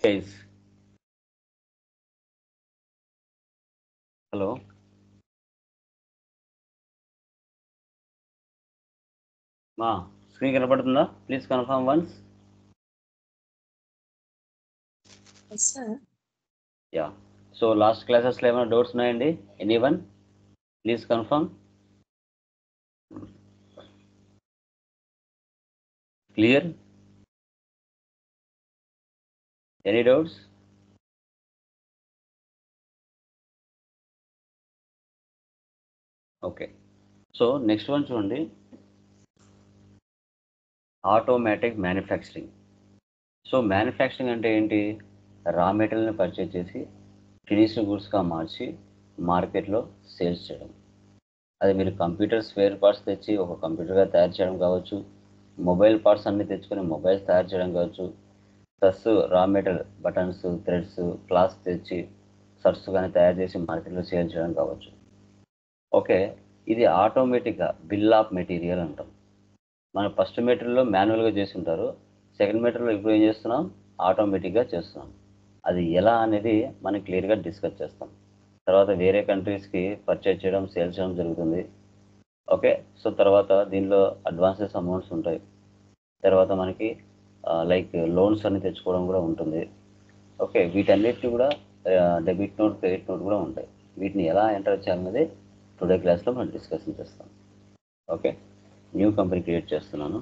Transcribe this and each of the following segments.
Guys, hello. మా screen కనపడుతుందా? Please confirm once. Yes, sir. Yeah. So last క్లాసెస్లో ఏమైనా డౌట్స్ ఉన్నాయండి? Anyone? Please confirm. Clear? Any doubts? Okay. So next one చూడండి, automatic manufacturing. So manufacturing అంటే ఏంటి? రా మెటీరియల్ని పర్చేజ్ చేసి ఫినిష్డ్ గుడ్స్గా మార్చి మార్కెట్లో సేల్స్ చేయడం. అది మీరు కంప్యూటర్ స్పేర్ పార్ట్స్ తెచ్చి ఒక కంప్యూటర్గా తయారు చేయడం కావచ్చు, మొబైల్ పార్ట్స్ అన్నీ తెచ్చుకొని మొబైల్స్ తయారు చేయడం కావచ్చు, plus raw material buttons, threads, clothes తెచ్చి షర్ట్స్ కానీ తయారు చేసి మార్కెట్లో సేల్ చేయడం కావచ్చు. ఓకే, ఇది ఆటోమేటిక్గా బిల్ ఆఫ్ మెటీరియల్ అంటాం. మనం ఫస్ట్ మెటీరియల్లో మాన్యువల్గా చేసి ఉంటారు, సెకండ్ మెటీరియల్లో ఇప్పుడు ఏం చేస్తున్నాం? ఆటోమేటిక్గా చేస్తున్నాం. అది ఎలా అనేది మనం క్లియర్గా డిస్కస్ చేస్తాం. తర్వాత వేరే కంట్రీస్కి పర్చేజ్ చేయడం, సేల్ చేయడం జరుగుతుంది. ఓకే, సో తర్వాత దీనిలో అడ్వాన్సెస్ అమౌంట్స్ ఉంటాయి. తర్వాత మనకి లైక్ లోన్స్ అన్ని తెచ్చుకోవడం కూడా ఉంటుంది. ఓకే, వీటన్నిటిని కూడా డెబిట్ నోట్, క్రెడిట్ నోట్ కూడా ఉంటాయి. వీటిని ఎలా ఎంటర్ చేయాలన్నది టుడే క్లాస్లో మనం డిస్కషన్ చేస్తాం. ఓకే, న్యూ కంపెనీ క్రియేట్ చేస్తున్నాను.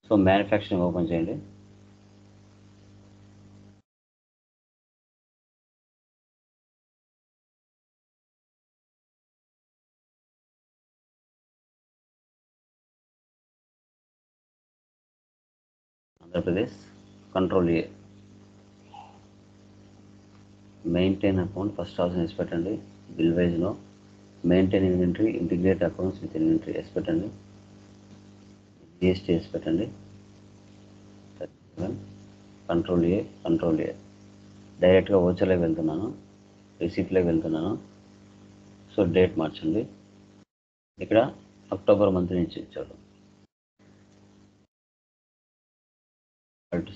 సో మ్యానుఫ్యాక్చరింగ్ ఓపెన్ చేయండి. Andhra Pradesh, control A. Maintain account first option వేసి పెట్టండి. బిల్ వైజ్లో maintain inventory, integrate accounts with inventory వేసి పెట్టండి. జిఎస్టీ వేసి పెట్టండి. Control A, control A. డైరెక్ట్గా ఓచర్లోకి వెళ్తున్నాను, రిసీప్ట్లోకి వెళ్తున్నాను. సో డేట్ మార్చండి. ఇక్కడ అక్టోబర్ మంత్ నుంచి ఇచ్చాడు.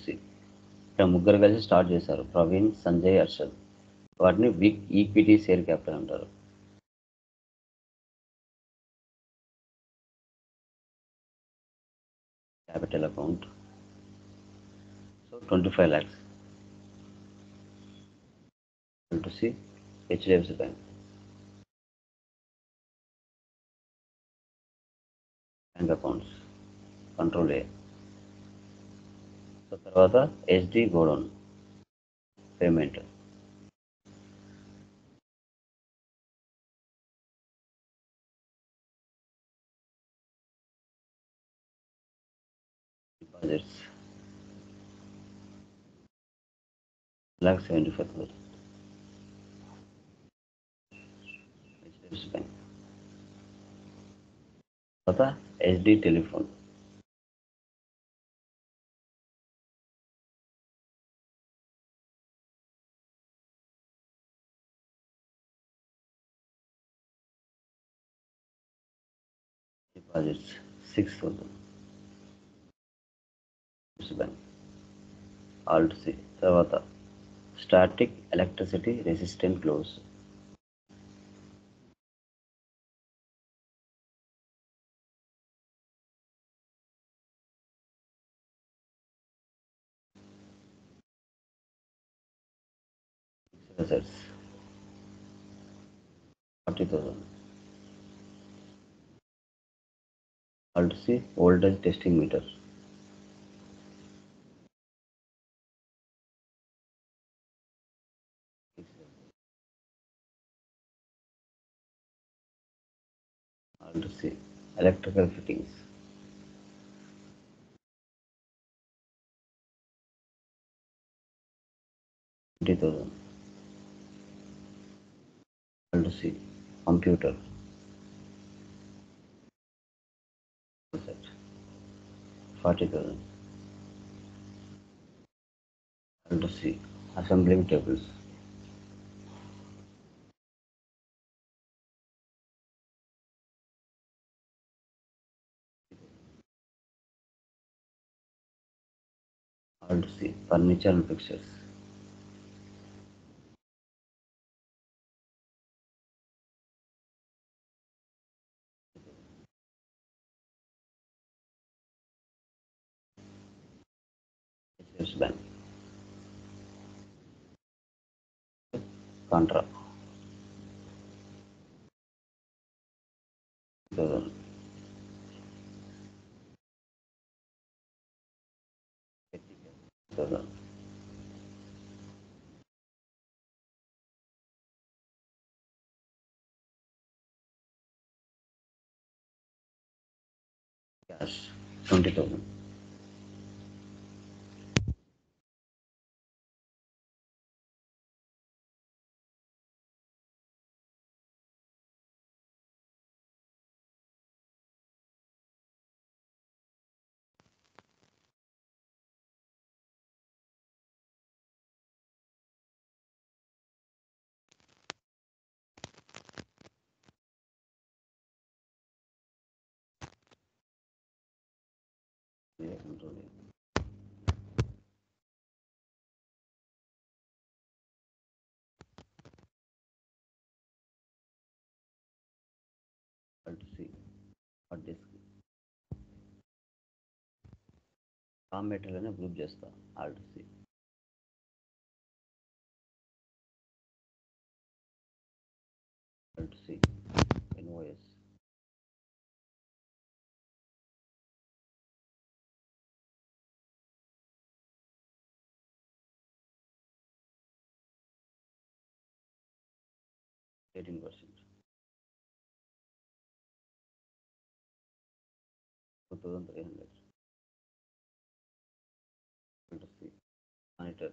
సి ఇక్కడ ముగ్గురు కలిసి స్టార్ట్ చేశారు, ప్రవీణ్, సంజయ్, హర్షద్. వాటిని వీక్ ఈక్విటీ షేర్ క్యాపిటల్ అంటారు. Capital account so 25 lakhs. C HDFC bank. Bank accounts control A. So తర్వాత HD godown payment. Deposits 1,75,000. HDFC bank. తర్వాత HD telephone. Deposits 6,000. Bank. Alt C. తర్వాత static electricity resistant gloves. assets 40,000. Alt C voltage testing meter. Alt C electrical fittings. $20,000. Alt C computer. Set 40,000. Alt C assembling tables. Alt C. Furniture and fixtures. HDFC Bank. Contra. 2000. Cash. 20,000. Alt C. Hard disk. Raw material అని group చేస్తా. Alt C. Alt C. Invoice. $18. 2,300. Alt C. Monitor.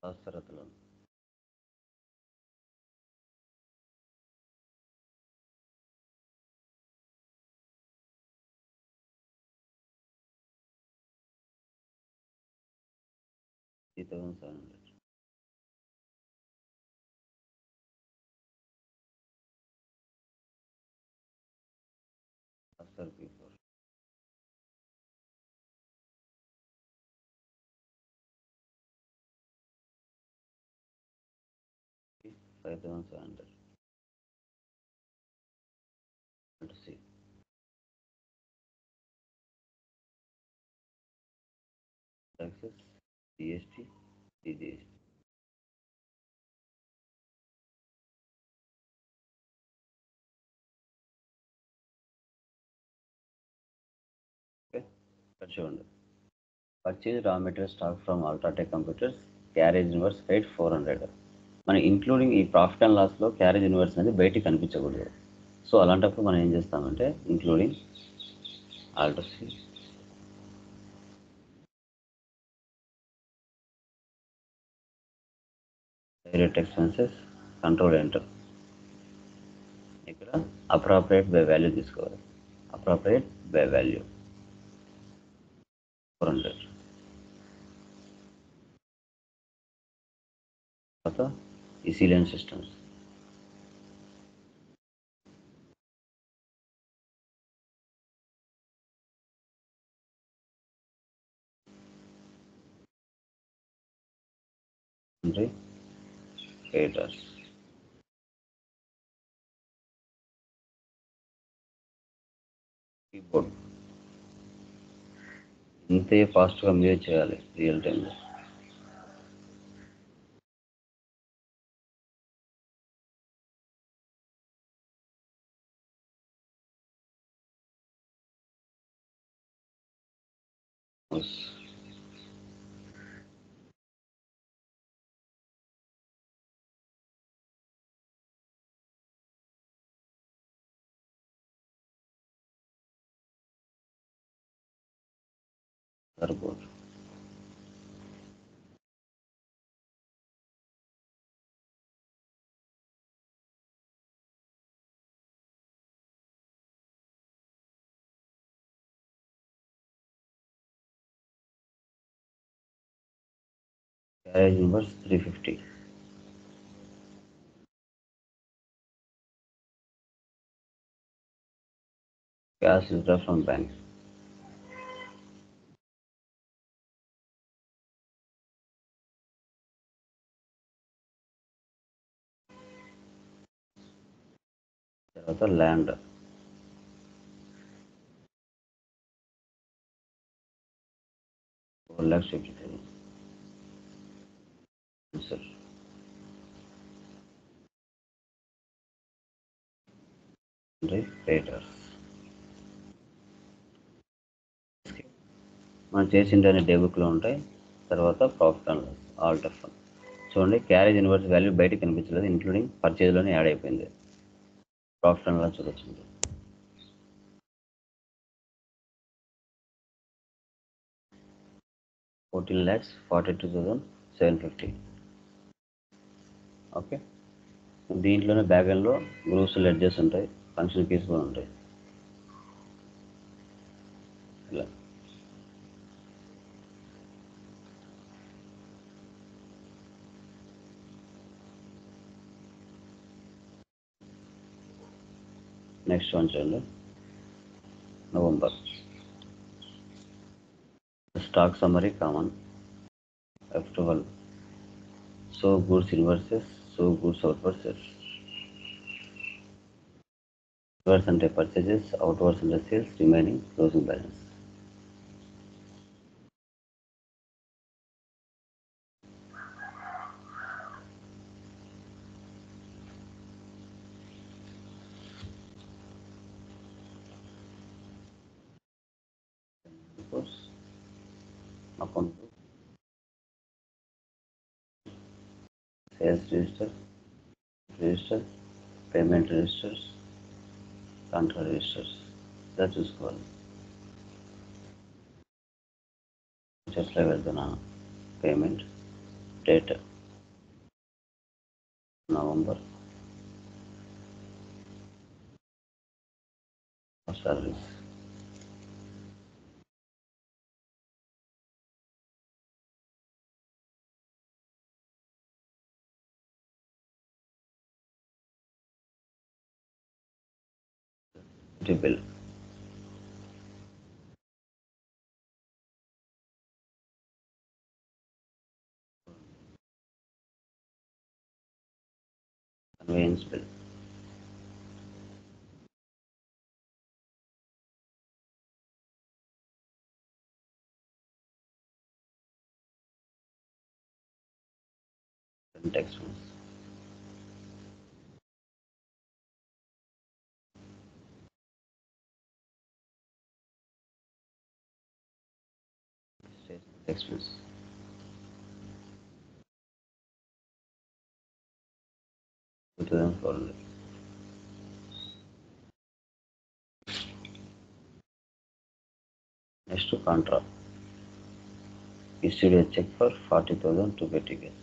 శాస్త్రతలు. 3,700. After P4. 5,700. Alt C. Taxes. GST. DGST. Okay. That shown. Purchase raw material stock from Ultratech Computers. Carriage inverse paid 400. మనం including ఈ profit and లాస్లో carriage inwards అనేది బయటికి కనిపించకూడదు. So అలాంటప్పుడు మనం ఏం చేస్తామంటే including alt C, direct expenses, control enter. ఇక్కడ అప్రాప్రియేట్ బై వాల్యూ తీసుకోవాలి. Appropriate by value 400. తర్వాత ఈ సీలియన్ సిస్టమ్స్ అంటే ఎయిటర్స్. కీబోర్డ్ ఇంతే ఫాస్ట్గా మీరు చేయాలి రియల్ టైంలో. సరిపోదు. Carriage inverse 350. Cash withdraw from bank. తర్వాత ల్యాండ్ 4,50,000. Answer. Creditors. మనం చేసిండే డే బుక్లో ఉంటాయి. తర్వాత ప్రాఫిట్ అండ్ లాస్ ఆల్ టఫ్. చూడండి, క్యారేజ్ ఇన్వర్స్ వాల్యూ బయటకు కనిపించలేదు, ఇంక్లూడింగ్ పర్చేజ్లోనే యాడ్ అయిపోయింది. ప్రాఫిట్ అండ్ లాస్ చూడొచ్చు. 14,42,750. ఓకే, దీంట్లోనే బ్యాక్ ఎండ్లో గ్రూప్స్ లెడ్జెస్ ఉంటాయి, ఫంక్షన్ కీస్ కూడా ఉంటాయి. ఇలా నెక్స్ట్ వన్ చూడండి, November. Stock summary common. F12. So goods inverses, so goods outwards. Inverse అంటే purchases, outwards అంటే sales, remaining closing balance. Reports, account book, sales register, payment registers, contra registers. ఇలా చూసుకోవాలి. చెస్ట్లో వెళ్తున్నాను. Payment date November. Service bill. Convenience bill. Expense. Expense. $2,400. Next Contra. issued a check for 40,000 to Betty Gas.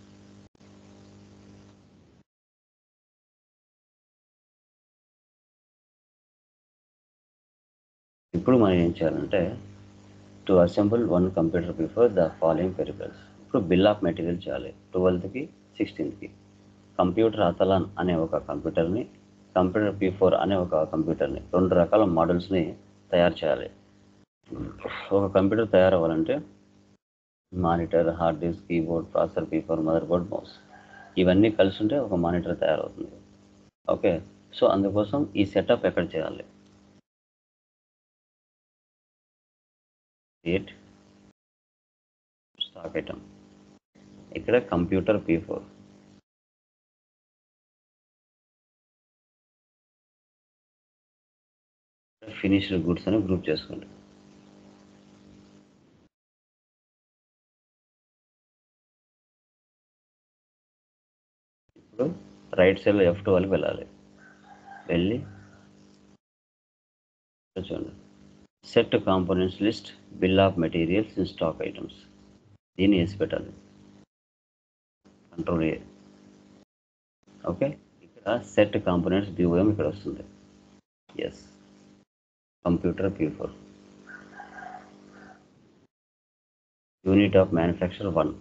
ఇప్పుడు మనం ఏం చేయాలంటే, to assemble one computer before the following peripherals. ఇప్పుడు bill of material చేయాలి 12th కి 16th కి. Computer అతలాన్ అనే ఒక కంప్యూటర్ని, కంప్యూటర్ P4 అనే ఒక కంప్యూటర్ని, 2 రకాల మోడల్స్ని తయారు చేయాలి. ఒక కంప్యూటర్ తయారవ్వాలంటే monitor, hard disk, keyboard, processor, P4, mother board, mouse ఇవన్నీ కలిసి ఉంటే ఒక మానిటర్ తయారవుతుంది. ఓకే, సో అందుకోసం ఈ సెటప్ ఎక్కడ చేయాలి? Create stock item. ఇక్కడ కంప్యూటర్ P4, ఫినిష్డ్ గుడ్స్ అని గ్రూప్ చేసుకోండి. ఇప్పుడు రైట్ సైడ్లో F12కి వెళ్ళాలి. వెళ్ళి చూడండి, set components list bill of materials in stock items. దీన్ని వేసి పెట్టాలి. Control A. ఓకే, ఇక్కడ సెట్ కాంపోనెంట్స్ BOM ఇక్కడ వస్తుంది. Yes, computer P4. Unit of manufacture 1.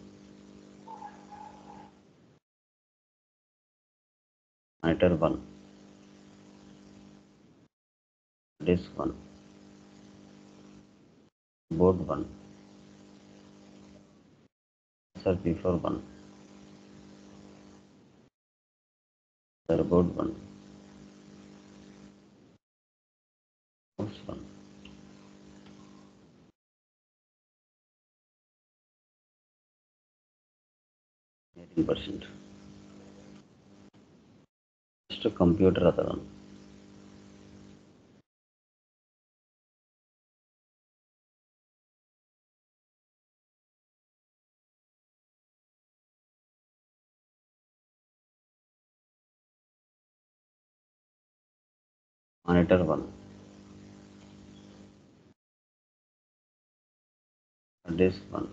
Monitor 1, disk 1, board 1, P4 1, board 1, mouse 1. %. Next computer అతను మానిటర్ 1, డిస్క్ 1,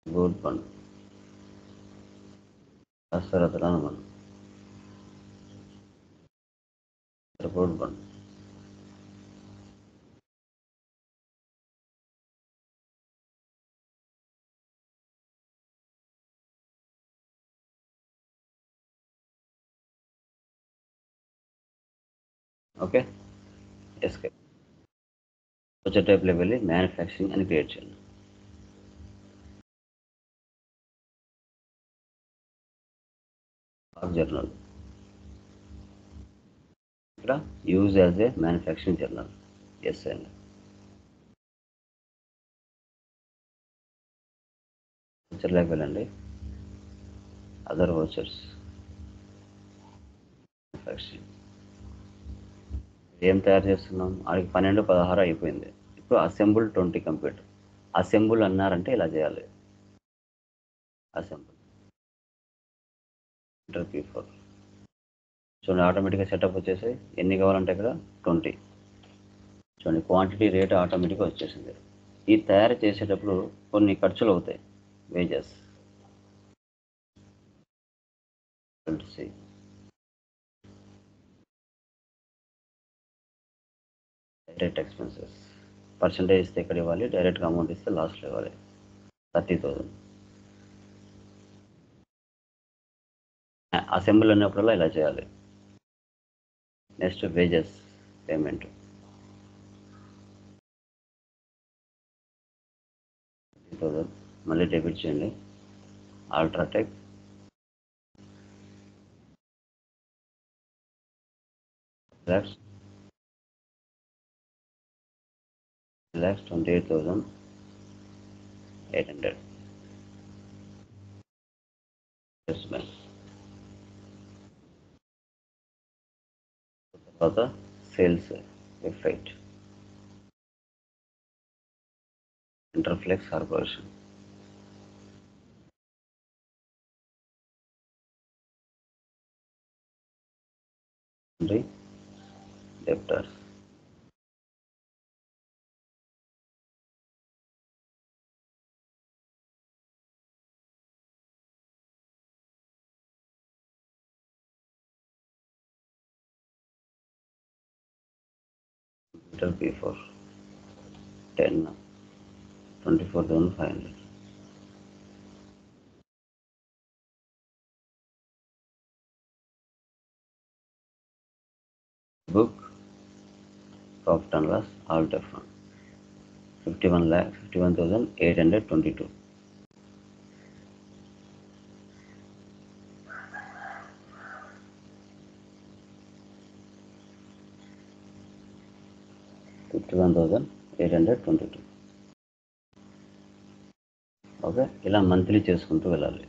బోర్డ్ 1, కర్సర్ అతను 1, board 1. Okay, escape. వచ్చే టైప్లోకి వెళ్ళి మ్యానుఫ్యాక్చరింగ్ అని క్రియేట్ చేయండి. జర్నల్ ఇక్కడ use as a manufacturing journal. Yes అండి. వచ్చర్లోకి వెళ్ళండి. Other vouchers manufacturing. ఏం తయారు చేస్తున్నాం? ఆడికి 12, 16 అయిపోయింది. ఇప్పుడు అసెంబుల్ 20 కంప్యూటర్. అసెంబుల్ అన్నారంటే ఇలా చేయాలి. అసెంబుల్ P4 చూడండి, ఆటోమేటిక్గా సెటప్ వచ్చేసి ఎన్ని కావాలంటే ఇక్కడ 20. చూడండి, క్వాంటిటీ రేట్ ఆటోమేటిక్గా వచ్చేసింది. ఈ తయారు చేసేటప్పుడు కొన్ని ఖర్చులు అవుతాయి. Wages, direct expenses. పర్సంటేజ్ ఇస్తే ఇక్కడ ఇవ్వాలి, డైరెక్ట్గా అమౌంట్ ఇస్తే లాస్ట్లో ఇవ్వాలి. 30,000. అసెంబుల్ అన్నప్పుడల్లా ఇలా చేయాలి. Next wages payment 30,000. మళ్ళీ డెబిట్ చేయండి. అల్ట్రాటెక్ $28,800. తర్వాత sales effect Interflex corporation. Debtors P4 10, 24,500. Book profit and loss all different 51,822. $51,822. Okay, ఇలా మంత్లీ చేసుకుంటూ వెళ్ళాలి.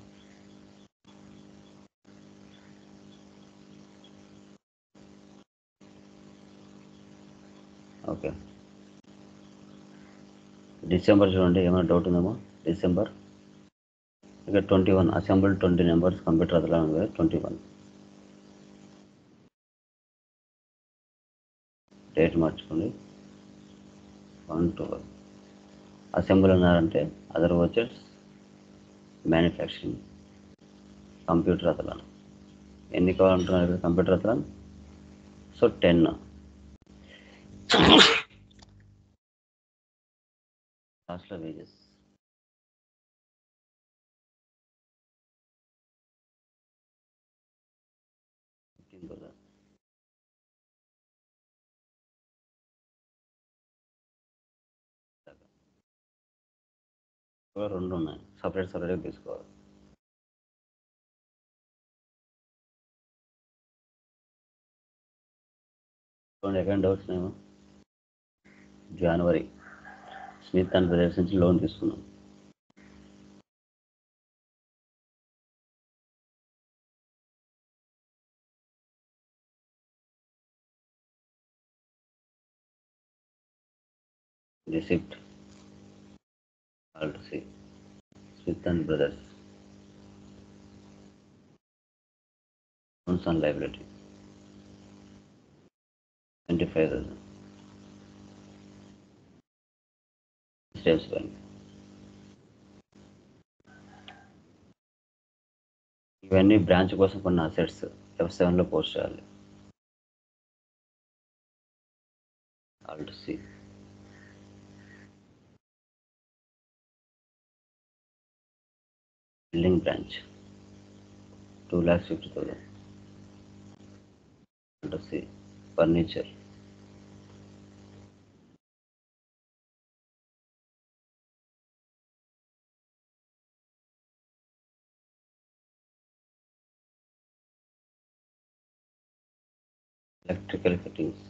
ఓకే, డిసెంబర్ చూడండి, ఏమైనా డౌట్ ఉందేమో. డిసెంబర్ ఇక 21 అసెంబుల్ 20 నెంబర్స్ కంప్యూటర్ అదలా ఉంది. 21 డేట్ మార్చుకోండి. 1/12. అసెంబుల్ అన్నారంటే అదర్ వచ్చర్స్ మ్యానుఫ్యాక్చరింగ్ కంప్యూటర్ అతలా. ఎన్ని కావాలంటున్నారు ఇక్కడ కంప్యూటర్ అతలా? సో 10. లాస్ట్లో వేజెస్ రెండు ఉన్నాయి, సపరేట్గా తీసుకోవాలి. చూడండి ఎక్కడ డౌట్స్ నేను జనవరి స్మిత్ అండ్ బ్రదర్స్ నుంచి లోన్ తీసుకున్నాం. Receipt alt C Smith and Brothers loans and liability 25,000 states bank. ఇవన్నీ బ్రాంచ్ కోసం కొన్ని అసెట్స్ F7లో పోస్ట్ చేయాలి. Alt C building branch 2,50,000. Alt C furniture electrical fittings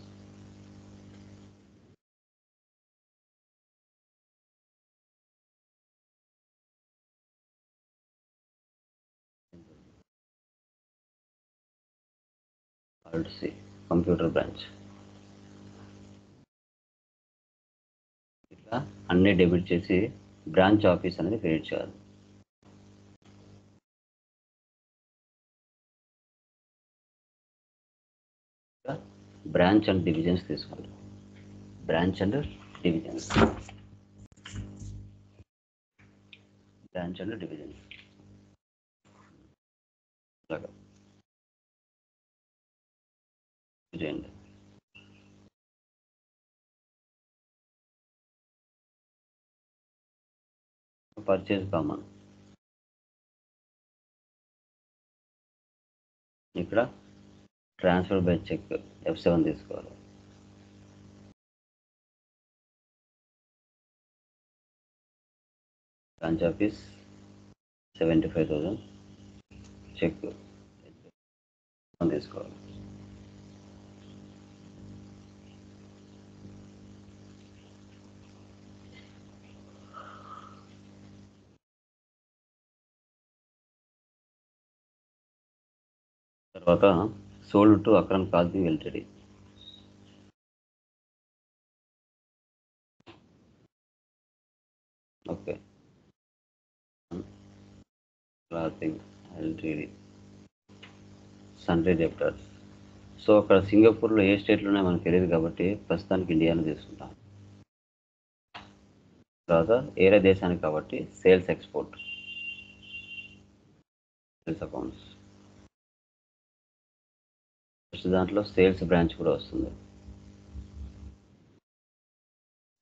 alt C computer branch. ఇట్లా అన్నీ debit చేసి బ్రాంచ్ ఆఫీస్ అనేది క్రియేట్ చేయాలి. బ్రాంచ్ అండ్ డివిజన్స్ తీసుకోండి. బ్రాంచ్ అండ్ డివిజన్స్ అలాగా చేయండి. పర్చేజ్ కామన్ ఇక్కడ ట్రాన్స్ఫర్ బై చెక్ F7 తీసుకోవాలి. బ్రాంచ్ ఆఫీస్ 75,000 చెక్ తీసుకోవాలి. తర్వాత sold to Akram Kazmi LTD. Okay, clothing LTD sundry debtors. So అక్కడ సింగపూర్లో ఏ స్టేట్లోనే మనకు తెలియదు కాబట్టి ప్రస్తుతానికి ఇండియాలో తీసుకుంటాం. తర్వాత ఏరే దేశానికి కాబట్టి sales export sales accounts. First దాంట్లో సేల్స్ బ్రాంచ్ కూడా వస్తుంది.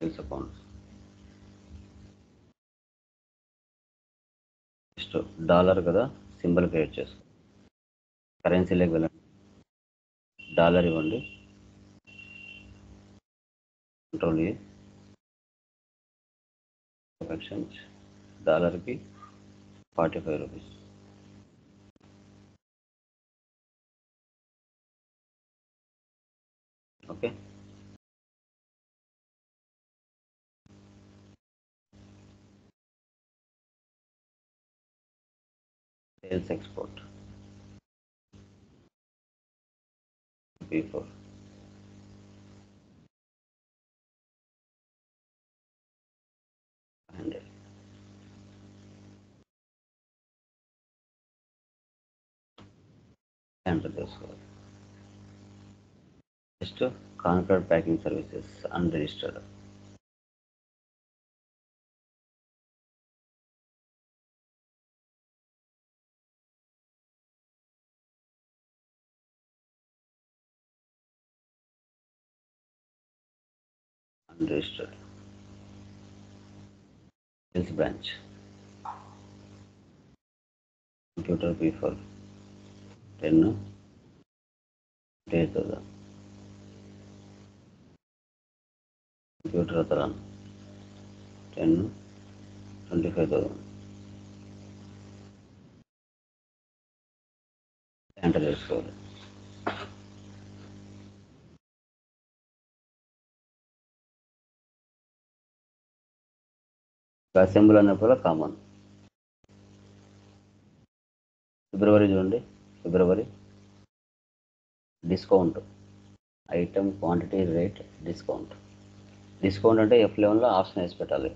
సేల్స్ అకౌంట్స్ నెక్స్ట్ డాలర్ కదా, సింబల్ క్రియేట్ చేసుకో. కరెన్సీలోకి వెళ్ళండి, డాలర్ ఇవ్వండి, కంట్రోల్ ఎక్స్చేంజ్ డాలర్కి 45 rupees. Okay, sales export B4 100. Enter చేసుకోవాలి. Next Concord packing services unregistered. Unregistered sales branch computer B4 10 8,000. Computer అతరాన్ 10 25,000 ఎంటర్ చేసుకోవాలి. అసెంబుల్ అన్నప్పుడు కామన్. ఫిబ్రవరి చూడండి, ఫిబ్రవరి discount item quantity rate discount. Discount అంటే F11లో ఆప్షన్ వేసి పెట్టాలి.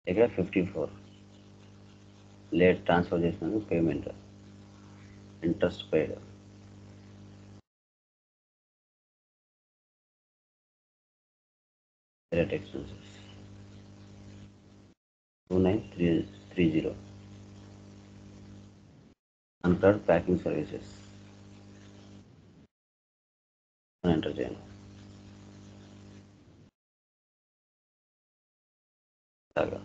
ఇక్కడ 54 లేట్ ట్రాన్స్ఫర్ చేసినందుకు payment, interest paid, direct expenses 2930, అన్కర్డ్ ప్యాకింగ్ సర్వీసెస్ ఎంటర్ చేయండి. అలాగా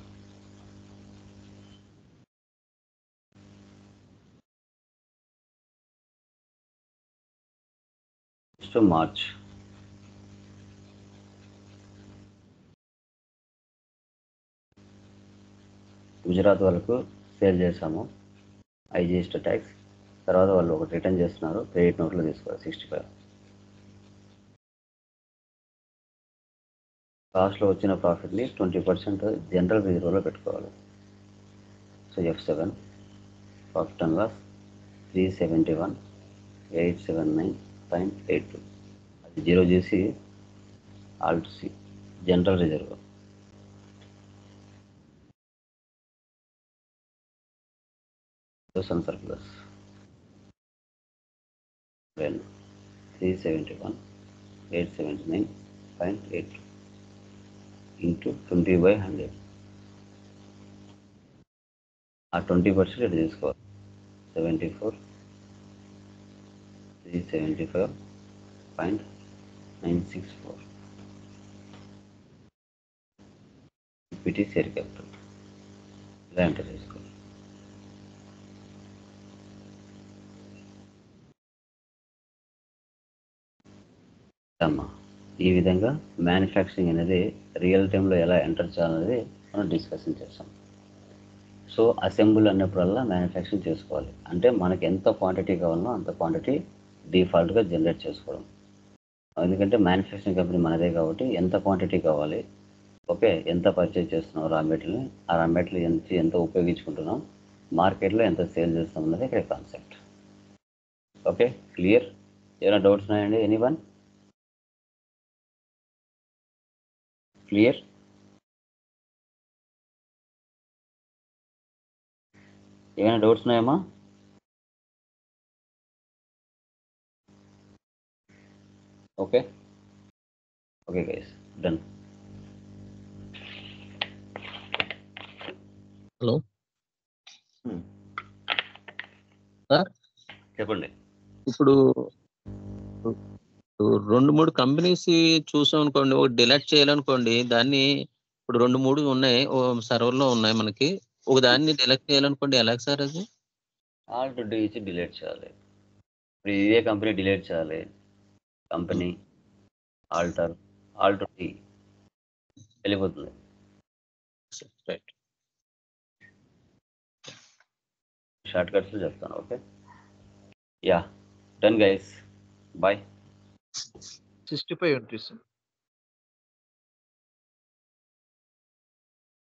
నెక్స్ట్ మార్చ్. గుజరాత్ వాళ్ళకు సేల్ చేసాము, IGST ట్యాక్స్. తర్వాత వాళ్ళు ఒకటి రిటర్న్ చేస్తున్నారు, క్రెడిట్ నోట్లో తీసుకోవాలి 65. కాస్ట్లో వచ్చిన ప్రాఫిట్ని 20% జనరల్ రిజర్వ్లో పెట్టుకోవాలి. So F7 profit and loss 371,879.82. అది 0 చేసి alt C general reserve. Sum surplus 371,879.82 into 20/100. ఆ 20% ఇటు తీసుకోవాలి. 74,375.964 ఈక్విటీ షేర్ క్యాపిటల్. ఇలా ఎంటర్ చేసుకోవాలి. అమ్మా ఈ విధంగా మ్యానుఫ్యాక్చరింగ్ అనేది రియల్ టైంలో ఎలా ఎంటర్ చేయాలనేది మనం డిస్కషన్ చేస్తాం. సో అసెంబుల్ అన్నప్పుడల్లా మ్యానుఫ్యాక్చరింగ్ చేసుకోవాలి. అంటే మనకి ఎంత క్వాంటిటీ కావాలనో అంత క్వాంటిటీ డిఫాల్ట్గా జనరేట్ చేసుకోవడం. ఎందుకంటే మ్యానుఫ్యాక్చరింగ్ కంపెనీ మనదే కాబట్టి ఎంత క్వాంటిటీ కావాలి, ఓకే, ఎంత పర్చేజ్ చేస్తున్నాం రా మెటీరియల్ని, ఆ రా మెటీరియల్ ఎంత ఉపయోగించుకుంటున్నాం, మార్కెట్లో ఎంత సేల్ చేస్తాం అన్నది ఇక్కడ కాన్సెప్ట్. Okay, clear? ఏమైనా డౌట్స్ ఉన్నాయండి? ఎనీవన్? క్లియర్? ఏమైనా డౌట్స్ ఉన్నాయమ్మా? Okay okay guys, done. Hello sir, చెప్పండి. ఇప్పుడు 2-3 కంపెనీస్ చూసాం అనుకోండి, ఒకటి డిలీట్ చేయాలనుకోండి, దాన్ని ఇప్పుడు 2-3 ఉన్నాయి సర్వర్లో ఉన్నాయి మనకి, ఒక దాన్ని డిలీట్ చేయాలనుకోండి ఎలాగ సార్ అది? ఆల్ట్ డి ఇచ్చి డిలీట్ చేయాలి. ఇప్పుడు ఇదే కంపెనీ డిలీట్ చేయాలి. కంపెనీ ఆల్ట్ డి వెళ్ళిపోతుంది. రైట్. షార్ట్ కట్స్లో చెప్తాను. Okay, yeah, done guys, bye. 65 entries.